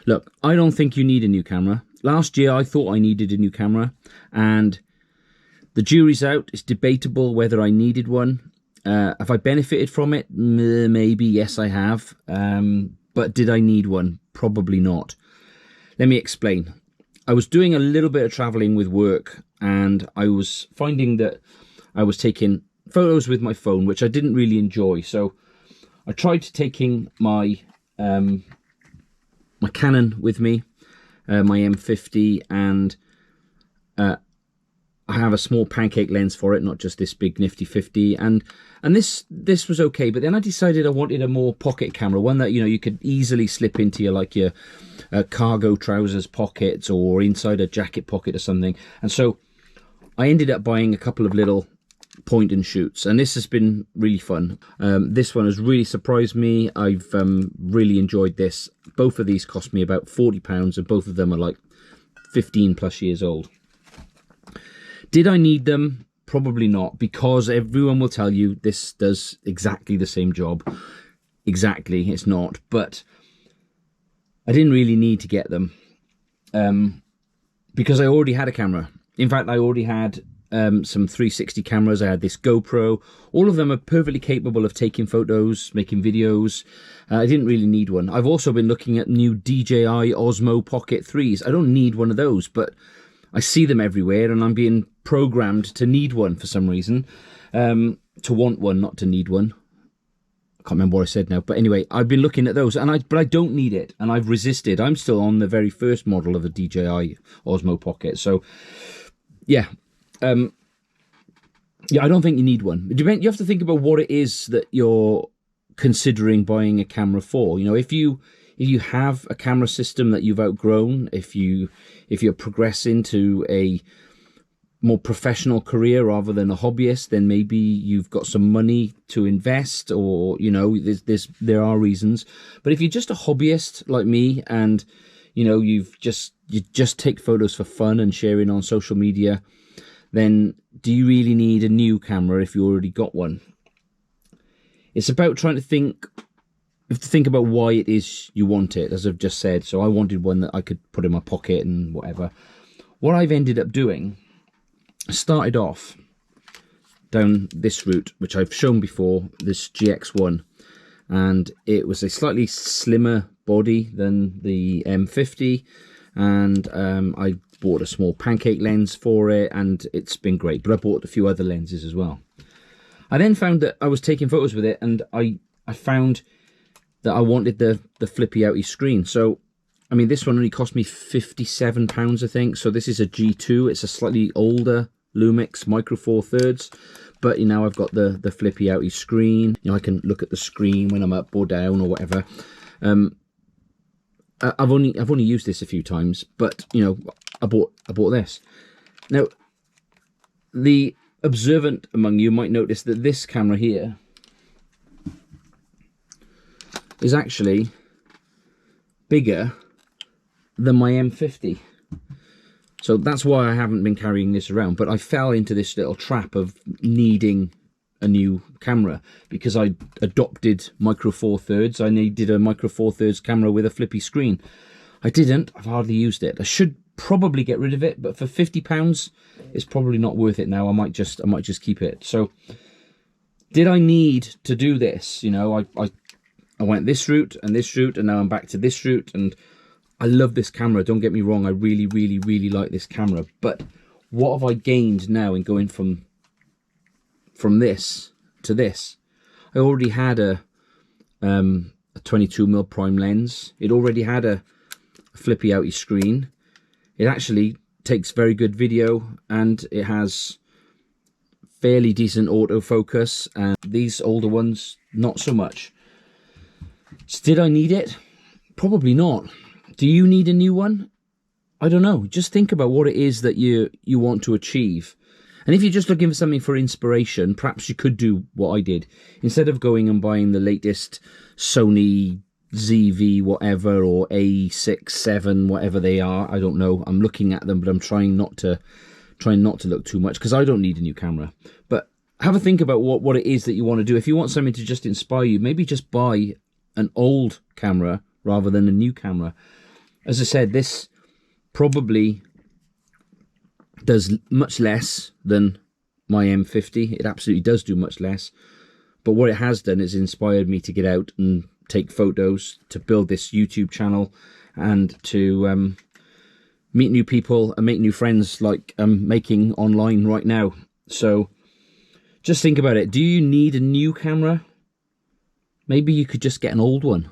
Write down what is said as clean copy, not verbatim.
Look, I don't think you need a new camera. Last year I thought I needed a new camera, and the jury's out. It's debatable whether I needed one. Have I benefited from it? Maybe, yes I have. But did I need one? Probably not. Let me explain. I was doing a little bit of traveling with work, and I was finding that I was taking photos with my phone, which I didn't really enjoy. So I tried taking my my Canon with me, my M50, and I have a small pancake lens for it, not just this big nifty 50, and this was okay. But then I decided I wanted a more pocket camera, one that, you know, you could easily slip into your cargo trousers pockets or inside a jacket pocket or something. And so I ended up buying a couple of little point and shoots, and this has been really fun. This one has really surprised me. I've really enjoyed this. Both of these cost me about £40, and both of them are like 15 plus years old. Did I need them? Probably not, because everyone will tell you this does exactly the same job. Exactly, it's not. But I didn't really need to get them because I already had a camera. In fact, I already had some 360 cameras. I had this GoPro. All of them are perfectly capable of taking photos, making videos. I didn't really need one. I've also been looking at new DJI Osmo Pocket 3s. I don't need one of those, but I see them everywhere, and I'm being programmed to need one for some reason. To want one, not to need one. I can't remember what I said now, but anyway, I've been looking at those, but I don't need it, and I've resisted. I'm still on the very first model of a DJI Osmo Pocket, so yeah. Yeah, I don't think you need one. You have to think about what it is that you're considering buying a camera for. You know, if you have a camera system that you've outgrown, if you're progressing to a more professional career rather than a hobbyist, then maybe you've got some money to invest, or, you know, there are reasons. But if you're just a hobbyist like me, and, you know, you just take photos for fun and sharing on social media, then do you really need a new camera if you already got one? It's about trying to think. You have to think about why it is you want it, as I've just said. So I wanted one that I could put in my pocket and whatever. What I've ended up doing, I started off down this route, which I've shown before, this GX1. And it was a slightly slimmer body than the M50. And I bought a small pancake lens for it, and it's been great. But I bought a few other lenses as well. I then found that I was taking photos with it, and I found that I wanted the flippy outy screen. So, I mean, this one only cost me £57, I think. So this is a G2. It's a slightly older Lumix Micro Four Thirds, but, you know, I've got the flippy outy screen. You know, I can look at the screen when I'm up or down or whatever. I've only used this a few times, but, you know, I bought this. Now, the observant among you might notice that this camera here is actually bigger than my M50. So that's why I haven't been carrying this around. But I fell into this little trap of needing a new camera because I adopted Micro Four Thirds. I needed a Micro Four Thirds camera with a flippy screen. I didn't. I've hardly used it. I should probably get rid of it, but for £50, it's probably not worth it now. I might just keep it. So, did I need to do this? You know, I went this route, and now I'm back to this route, and I love this camera. Don't get me wrong. I really, really, really like this camera. But what have I gained now in going from this to this? I already had a 22mm prime lens. It already had a flippy outy screen. It actually takes very good video, and it has fairly decent autofocus, and these older ones, not so much. So did I need it? Probably not. Do you need a new one? I don't know. Just think about what it is that you want to achieve. And if you're just looking for something for inspiration, perhaps you could do what I did. Instead of going and buying the latest Sony ZV whatever, or A6, 7, whatever they are, I don't know. I'm looking at them, but I'm trying not to look too much, because I don't need a new camera. But have a think about what it is that you want to do. If you want something to just inspire you, maybe just buy an old camera rather than a new camera. as I said, this probably does much less than my M50. It absolutely does do much less. But what it has done is inspired me to get out and take photos, to build this YouTube channel, and to meet new people and make new friends like I'm making online right now. So just think about it. Do you need a new camera? Maybe you could just get an old one.